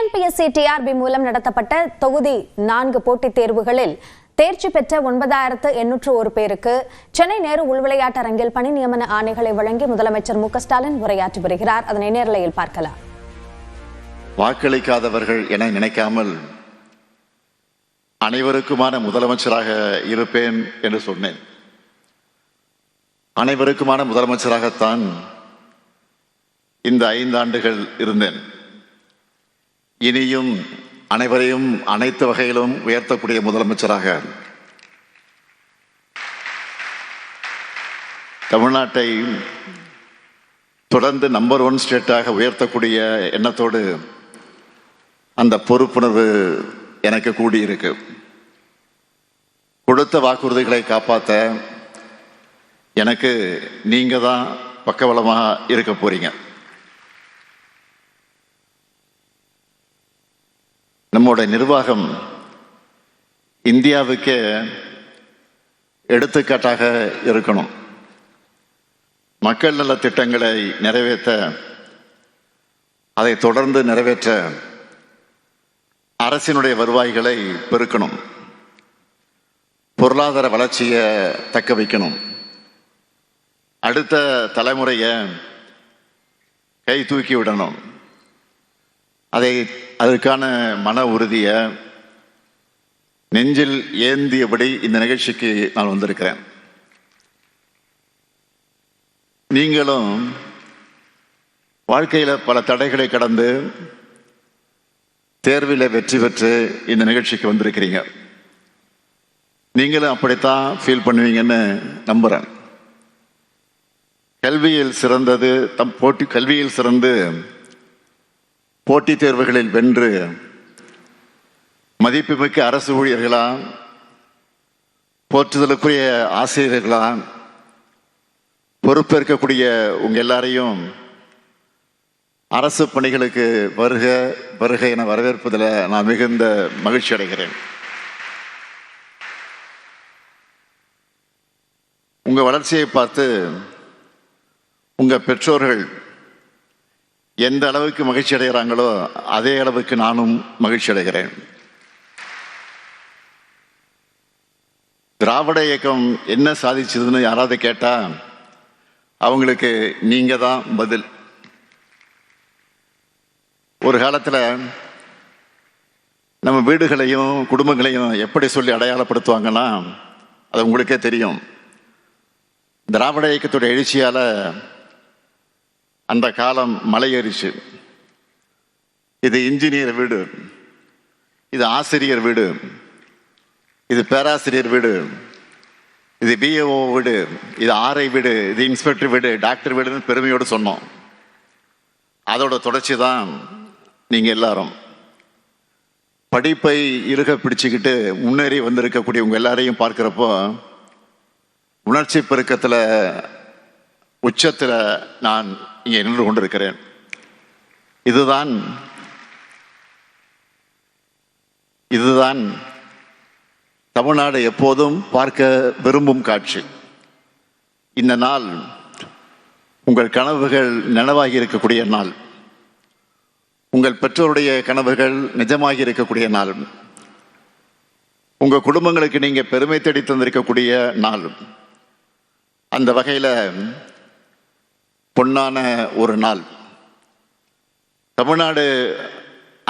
TNPSC TRP மூலம் நடத்தப்பட்ட தொகுதி 4 போட்டித் தேர்வுகளில் தேர்ச்சி பெற்ற 9801 பேருக்கு சென்னை நேரு உள்விளையாட்டரங்கில் பணி நியமன ஆணைகளை வழங்கி முதலமைச்சர் மு க ஸ்டாலின் உரையாற்றி வருகிறார். அதனை நேரலையில் பார்க்கலாம். வாக்களிக்காதவர்கள் என நினைக்காமல் அனைவருக்குமான முதலமைச்சராக இருப்பேன் என்று சொன்னேன். அனைவருக்குமான முதலமைச்சராகத்தான் இந்த 5 ஆண்டுகள் இருந்தேன். இனியும் அனைவரையும் அனைத்து வகையிலும் உயர்த்தக்கூடிய முதலமைச்சராக தமிழ்நாட்டை தொடர்ந்து நம்பர் 1 ஸ்டேட்டாக உயர்த்தக்கூடிய எண்ணத்தோடு அந்த பொறுப்புணர்வு எனக்கு கூடியிருக்கு. கொடுத்த வாக்குறுதிகளை காப்பாற்ற எனக்கு நீங்க தான் பக்கபலமாக இருக்க போறீங்க. நம்முடைய நிர்வாகம் இந்தியாவுக்கே எடுத்துக்காட்டாக இருக்கணும். மக்கள் நல திட்டங்களை நிறைவேற்ற, அதை தொடர்ந்து நிறைவேற்ற அரசினுடைய வருவாய்களை பெருக்கணும், பொருளாதார வளர்ச்சியை தக்க வைக்கணும், அடுத்த தலைமுறையை கை தூக்கி விடணும். அதற்கான மன உறுதியை நெஞ்சில் ஏந்தியபடி இந்த நிகழ்ச்சிக்கு நான் வந்திருக்கிறேன். நீங்களும் வாழ்க்கையில் பல தடைகளை கடந்து தேர்வில் வெற்றி பெற்று இந்த நிகழ்ச்சிக்கு வந்திருக்கிறீங்க. நீங்களும் அப்படித்தான் ஃபீல் பண்ணுவீங்கன்னு நம்புறேன். கல்வியில் சிறந்து போட்டித் தேர்வுகளில் வென்று மதிப்புமிக்க அரசு ஊழியர்களா, போற்றுதலுக்குரிய ஆசிரியர்களா பொறுப்பேற்கக்கூடிய உங்க எல்லாரையும் அரசு பணிகளுக்கு வருக வருக என வரவேற்பதில் நான் மிகுந்த மகிழ்ச்சி அடைகிறேன். உங்க வளர்ச்சியை பார்த்து உங்க பெற்றோர்கள் எந்த அளவுக்கு மகிழ்ச்சி அடைகிறாங்களோ அதே அளவுக்கு நானும் மகிழ்ச்சி அடைகிறேன். திராவிட இயக்கம் என்ன சாதிச்சதுன்னு யாராவது கேட்டா அவங்களுக்கு நீங்க தான் பதில். ஒரு காலத்துல நம்ம வீடுகளையும் குடும்பங்களையும் எப்படி சொல்லி அடையாளப்படுத்துவாங்கன்னா அது உங்களுக்கே தெரியும். திராவிட இயக்கத்துடைய எழுச்சியால அந்த காலம் மலையேறிச்சு. இது இன்ஜினியர் வீடு, இது ஆசிரியர் வீடு, இது பேராசிரியர் வீடு, இது பிஏஓ வீடு, இது ஆர்ஐ வீடு, இது இன்ஸ்பெக்டர் வீடு, டாக்டர் வீடுன்னு பெருமையோடு சொன்னோம். அதோட தொடர்ச்சி தான் நீங்க எல்லாரும். படிப்பை இறுக பிடிச்சுக்கிட்டு முன்னேறி வந்திருக்கக்கூடிய உங்க எல்லாரையும் பார்க்கிறப்போ உணர்ச்சி பெருக்கத்தில் உச்சத்தில் நான் இங்கே நின்று கொண்டிருக்கிறேன். இதுதான் தமிழ்நாடு எப்போதும் பார்க்க விரும்பும் காட்சி. இந்த நாள் உங்கள் கனவுகள் நனவாகி இருக்கக்கூடிய நாள், உங்கள் பெற்றோருடைய கனவுகள் நிஜமாகி இருக்கக்கூடிய நாள், உங்க குடும்பங்களுக்கு நீங்க பெருமை தேடி தந்திருக்கக்கூடிய நாள். அந்த வகையில் பொன்னான ஒரு நாள். தமிழ்நாடு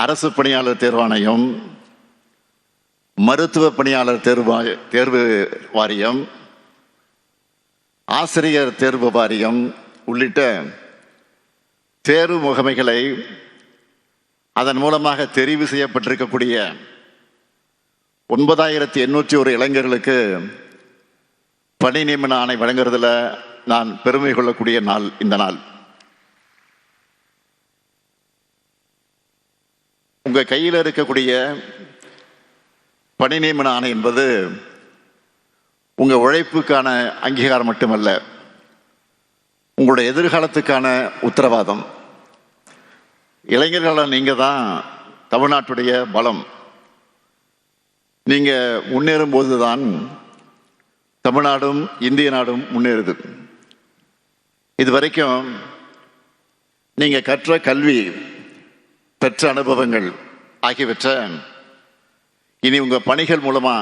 அரசு பணியாளர் தேர்வாணையம், மருத்துவ பணியாளர் தேர்வு வாரியம், ஆசிரியர் தேர்வு வாரியம் உள்ளிட்ட தேர்வு முகமைகளை அதன் மூலமாக தெரிவு செய்யப்பட்டிருக்கக்கூடிய 9801 இளைஞர்களுக்கு பணி நியமன ஆணை வழங்குறதுல நான் பெருமை கொள்ளக்கூடிய நாள் இந்த நாள். உங்க கையில் இருக்கக்கூடிய பணி நியமன ஆணை என்பது உங்க உழைப்புக்கான அங்கீகாரம் மட்டுமல்ல, உங்களுடைய எதிர்காலத்துக்கான உத்தரவாதம். இளைஞர்களான நீங்க தான் தமிழ்நாட்டுடைய பலம். நீங்க முன்னேறும் போதுதான் தமிழ்நாடும் இந்திய நாடும் முன்னேறுது. இதுவரைக்கும் நீங்க கற்ற கல்வி, பெற்ற அனுபவங்கள், ஆகியவற்றை இனி உங்க பணிகள் மூலமா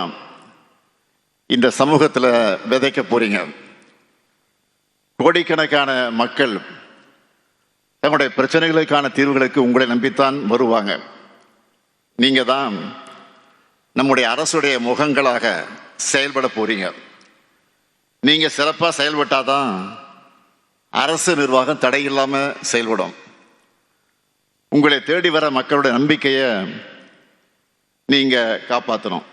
இந்த சமூகத்தில் விதைக்க போறீங்க. கோடிக்கணக்கான மக்கள் தங்களுடைய பிரச்சனைகளுக்கான தீர்வுகளுக்கு உங்களை நம்பித்தான் வருவாங்க. நீங்க தான் நம்முடைய அரசுடைய முகங்களாக செயல்பட போறீங்க. நீங்க சிறப்பா செயல்பட்டாதான் அரசு நிர்வாகம் தடையில்லாம செயல்படும். உங்களை தேடி வர மக்களுடைய நம்பிக்கையை நீங்க காப்பாற்றணும்.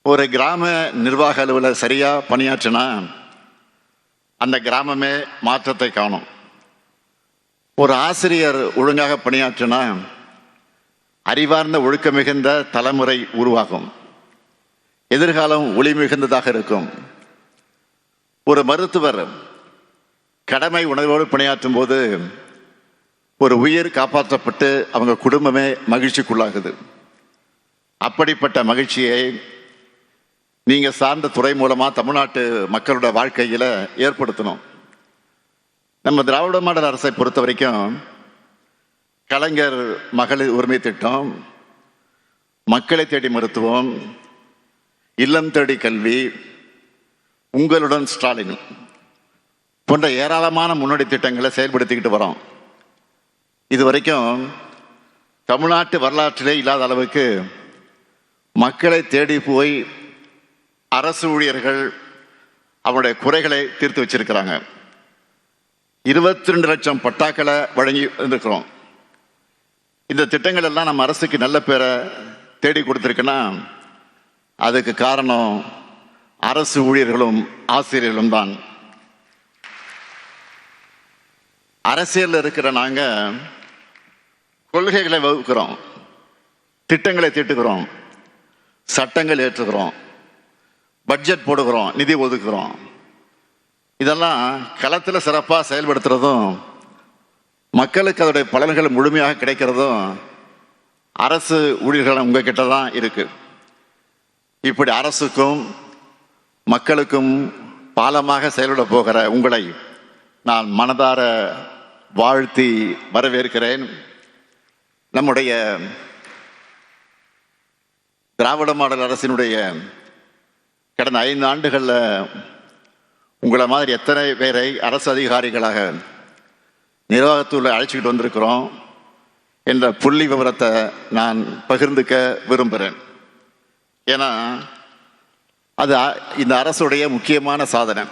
ஒரு கிராம நிர்வாக அலுவலர் சரியா பணியாற்றினா அந்த கிராமமே மாற்றத்தை காணும். ஒரு ஆசிரியர் ஒழுங்காக பணியாற்றினா அறிவார்ந்த ஒழுக்க மிகுந்த தலைமுறை உருவாகும். எதிர்காலம் ஒளி மிகுந்ததாக இருக்கும். ஒரு மருத்துவர் கடமை உணர்வோடு பணியாற்றும் போது ஒரு உயிர் காப்பாற்றப்பட்டு அவங்க குடும்பமே மகிழ்ச்சிக்குள்ளாகுது. அப்படிப்பட்ட மகிழ்ச்சியை நீங்க சார்ந்த துறை மூலமா தமிழ்நாட்டு மக்களோட வாழ்க்கையில ஏற்படுத்தணும். நம்ம திராவிட மாடல் அரசை பொறுத்த வரைக்கும் கலைஞர் மகளிர் உரிமை திட்டம், மக்களை தேடி மருத்துவம், இல்லம் தேடி கல்வி, உங்களுடன் ஸ்டாலின் போன்ற ஏராளமான முன்னோடி திட்டங்களை செயல்படுத்திக்கிட்டு வரோம். இதுவரைக்கும் தமிழ்நாட்டு வரலாற்றிலே இல்லாத அளவுக்கு மக்களை தேடி போய் அரசு ஊழியர்கள் அவருடைய குறைகளை தீர்த்து வச்சிருக்கிறாங்க. 22 லட்சம் பட்டாக்களை வழங்கி இருந்திருக்கிறோம். இந்த திட்டங்கள் எல்லாம் நம்ம அரசுக்கு நல்ல பேரை தேடி கொடுத்திருக்குன்னா அதுக்கு காரணம் அரசு ஊழியர்களும் ஆசிரியர்களும் தான். அரசியலில் இருக்கிற நாங்க கொள்கைகளை வகுக்கிறோம், திட்டங்களை தீட்டுகிறோம், சட்டங்கள் ஏற்றுகிறோம், பட்ஜெட் போடுகிறோம், நிதி ஒதுக்குறோம். இதெல்லாம் களத்தில் சிறப்பாக செயல்படுத்துறதும் மக்களுக்கு அதோடைய பலன்கள் முழுமையாக கிடைக்கிறதும் அரசு ஊழியர்கள் உங்ககிட்ட தான் இருக்கு. இப்படி அரசுக்கும் மக்களுக்கும் பாலமாக செயல்பட போகிற உங்களை நான் மனதார வாழ்த்தி வரவேற்கிறேன். நம்முடைய திராவிட மாடல் அரசினுடைய கடந்த 5 ஆண்டுகளில் உங்களை மாதிரி எத்தனை பேரை அரசு அதிகாரிகளாக நிர்வாகத்தில் அழைச்சிக்கிட்டு வந்திருக்கிறோம் என்ற புள்ளி விவரத்தை நான் பகிர்ந்துக்க விரும்புகிறேன். ஏன்னா அது இந்த அரசுடைய முக்கியமான சாதனை.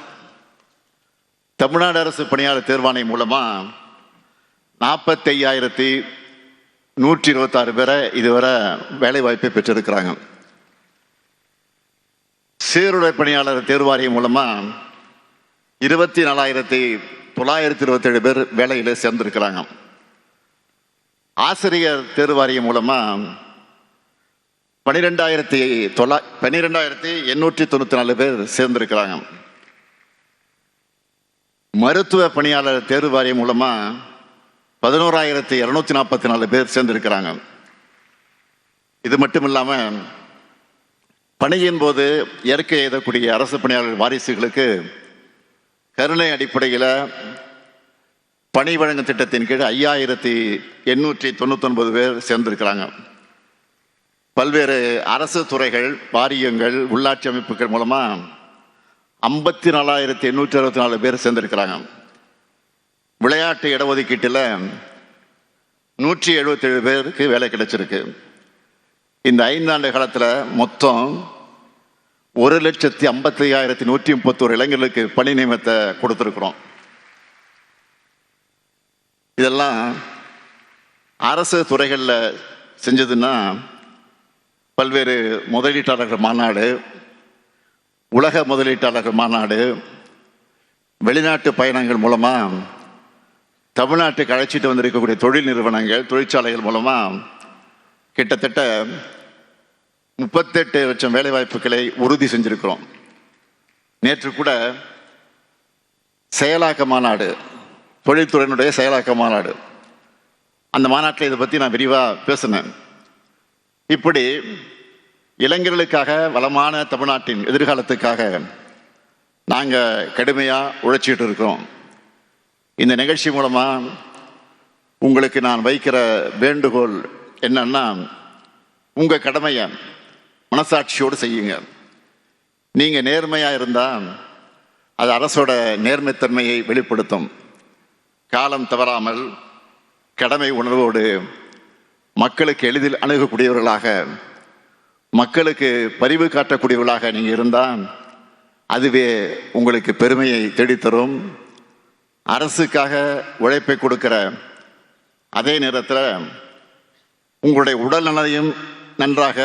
தமிழ்நாடு அரசு பணியாளர் தேர்வாணையம் மூலமா 45,126 பேரை இதுவரை வேலை வாய்ப்பை பெற்றிருக்கிறாங்க. சீருடை பணியாளர் தேர்வாரியம் மூலமா 24,927 பேர் வேலையில சேர்ந்திருக்கிறாங்க. ஆசிரியர் தேர்வாரியம் மூலமா 12,894 பேர் சேர்ந்திருக்கிறாங்க. மருத்துவ பணியாளர் தேர்வு வாரியம் மூலமா 11,244 பேர் சேர்ந்திருக்கிறாங்க. இது மட்டும் இல்லாம பணியின் போது இயற்கை எழுதக்கூடிய அரசு பணியாளர் வாரிசுகளுக்கு கருணை அடிப்படையில் பணி வழங்கும் திட்டத்தின் கீழ் 5,899 பேர் சேர்ந்திருக்கிறாங்க. பல்வேறு அரசு துறைகள், வாரியங்கள், உள்ளாட்சி அமைப்புகள் மூலமா 54,864 பேர் சேர்ந்திருக்கிறாங்க. விளையாட்டு இடஒதுக்கீட்டில் 177 பேருக்கு வேலை கிடைச்சிருக்கு. இந்த 5 ஆண்டு காலத்தில் மொத்தம் 1,55,131 இளைஞர்களுக்கு பணி நியமனத்தை கொடுத்திருக்கிறோம். இதெல்லாம் அரசு துறைகளில் செஞ்சதுன்னா பல்வேறு முதலீட்டாளர்கள் மாநாடு, உலக முதலீட்டாளர்கள் மாநாடு, வெளிநாட்டு பயணங்கள் மூலமா தமிழ்நாட்டுக்கு அழைச்சிட்டு வந்திருக்கக்கூடிய தொழில் நிறுவனங்கள், தொழிற்சாலைகள் மூலமா கிட்டத்தட்ட 38 லட்சம் வேலை வாய்ப்புகளை உறுதி செஞ்சிருக்கிறோம். நேற்று கூட செயலாக்க மாநாடு, தொழில்துறையினுடைய செயலாக்க மாநாடு, அந்த மாநாட்டில் இதை பற்றி நான் விரிவாக பேசினேன். இப்படி இளைஞர்களுக்காக, வளமான தமிழ்நாட்டின் எதிர்காலத்துக்காக நாங்கள் கடுமையாக உழைச்சிட்டு இருக்கிறோம். இந்த நிகழ்ச்சி மூலமாக உங்களுக்கு நான் வைக்கிற வேண்டுகோள் என்னன்னா, உங்கள் கடமையை மனசாட்சியோடு செய்யுங்க. நீங்கள் நேர்மையாக இருந்தால் அது அரசோட நேர்மைத்தன்மையை வெளிப்படுத்தும். காலம் தவறாமல் கடமை உணர்வோடு மக்களுக்கு எளிதில் அணுகக்கூடியவர்களாக, மக்களுக்கு பரிவு காட்டக்கூடியவர்களாக நீங்கள் இருந்தால் அதுவே உங்களுக்கு பெருமையை தேடித்தரும். அரசுக்காக உழைப்பை கொடுக்கிற அதே நேரத்தில் உங்களுடைய உடல் நலனையும் நன்றாக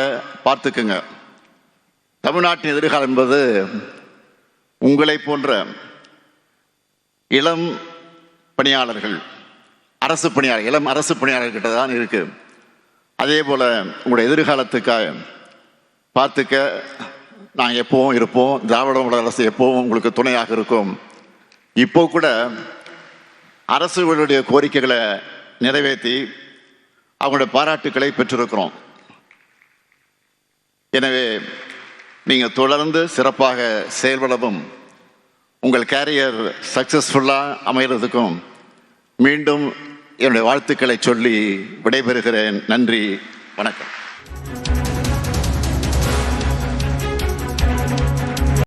பார்த்துக்குங்க. தமிழ்நாட்டின் எதிர்காலம் என்பது உங்களை போன்ற இளம் பணியாளர்கள், இளம் அரசு பணியாளர்கிட்ட தான் இருக்கு. அதே போல் உங்களுடைய எதிர்காலத்துக்காக பார்த்துக்க நாங்கள் எப்பவும் இருப்போம். திராவிட மாடல் அரசு எப்பவும் உங்களுக்கு துணையாக இருக்கும். இப்போ கூட அரசுகளுடைய கோரிக்கைகளை நிறைவேற்றி அவங்களுடைய பாராட்டுக்களை பெற்றிருக்கிறோம். எனவே நீங்கள் தொடர்ந்து சிறப்பாக செயல்படவும் உங்கள் கேரியர் சக்ஸஸ்ஃபுல்லாக அமைகிறதுக்கும் மீண்டும் என்னுடைய வாழ்த்துக்களை சொல்லி விடைபெறுகிறேன். நன்றி, வணக்கம்.